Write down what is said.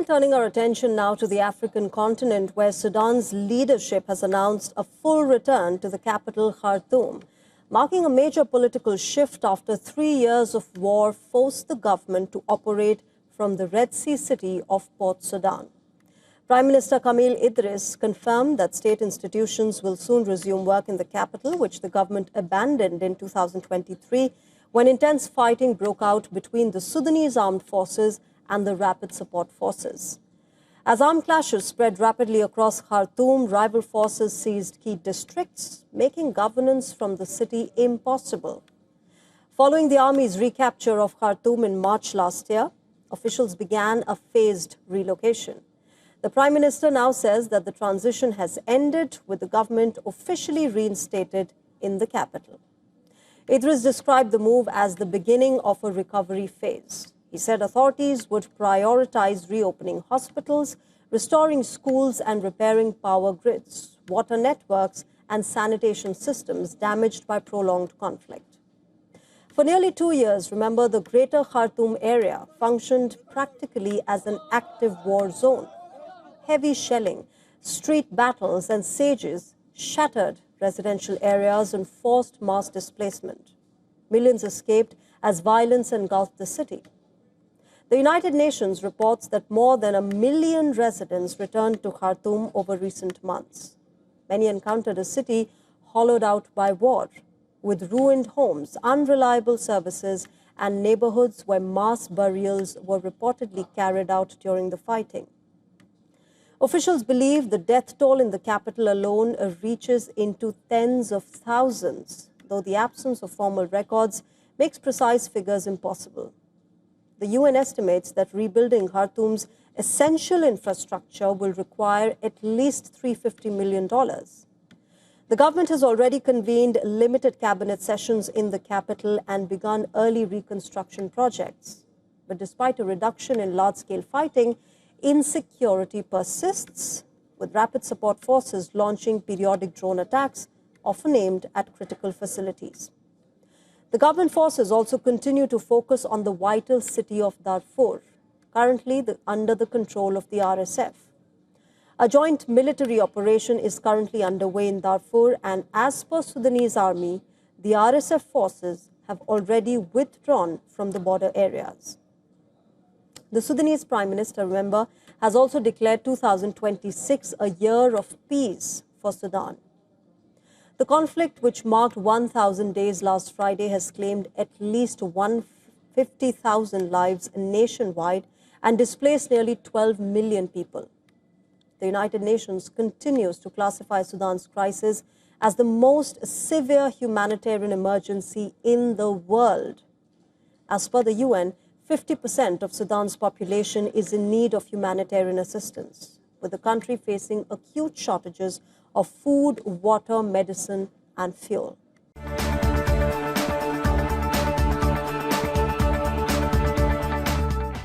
Well, turning our attention now to the African continent, where Sudan's leadership has announced a full return to the capital, Khartoum, marking a major political shift after 3 years of war forced the government to operate from the Red Sea city of Port Sudan. Prime Minister Kamil Idris confirmed that state institutions will soon resume work in the capital, which the government abandoned in 2023 when intense fighting broke out between the Sudanese armed forces and the Rapid Support Forces. As armed clashes spread rapidly across Khartoum, rival forces seized key districts, making governance from the city impossible. Following the army's recapture of Khartoum in March last year, officials began a phased relocation. The Prime Minister now says that the transition has ended, with the government officially reinstated in the capital. Idris described the move as the beginning of a recovery phase. He said authorities would prioritize reopening hospitals, restoring schools, and repairing power grids, water networks, and sanitation systems damaged by prolonged conflict. For nearly 2 years, remember, the greater Khartoum area functioned practically as an active war zone. Heavy shelling, street battles, and sieges shattered residential areas and forced mass displacement. Millions escaped as violence engulfed the city. The United Nations reports that more than 1 million residents returned to Khartoum over recent months. Many encountered a city hollowed out by war, with ruined homes, unreliable services, and neighborhoods where mass burials were reportedly carried out during the fighting. Officials believe the death toll in the capital alone reaches into tens of thousands, though the absence of formal records makes precise figures impossible. The UN estimates that rebuilding Khartoum's essential infrastructure will require at least $350 million. The government has already convened limited cabinet sessions in the capital and begun early reconstruction projects. But despite a reduction in large-scale fighting, insecurity persists, with Rapid Support Forces launching periodic drone attacks, often aimed at critical facilities. The government forces also continue to focus on the vital city of Darfur, currently under the control of the RSF. A joint military operation is currently underway in Darfur, and as per Sudanese army, the RSF forces have already withdrawn from the border areas. The Sudanese Prime Minister, remember, has also declared 2026 a year of peace for Sudan. The conflict, which marked 1,000 days last Friday, has claimed at least 150,000 lives nationwide and displaced nearly 12 million people. The United Nations continues to classify Sudan's crisis as the most severe humanitarian emergency in the world. As per the UN, 50% of Sudan's population is in need of humanitarian assistance, with the country facing acute shortages of food, water, medicine, and fuel.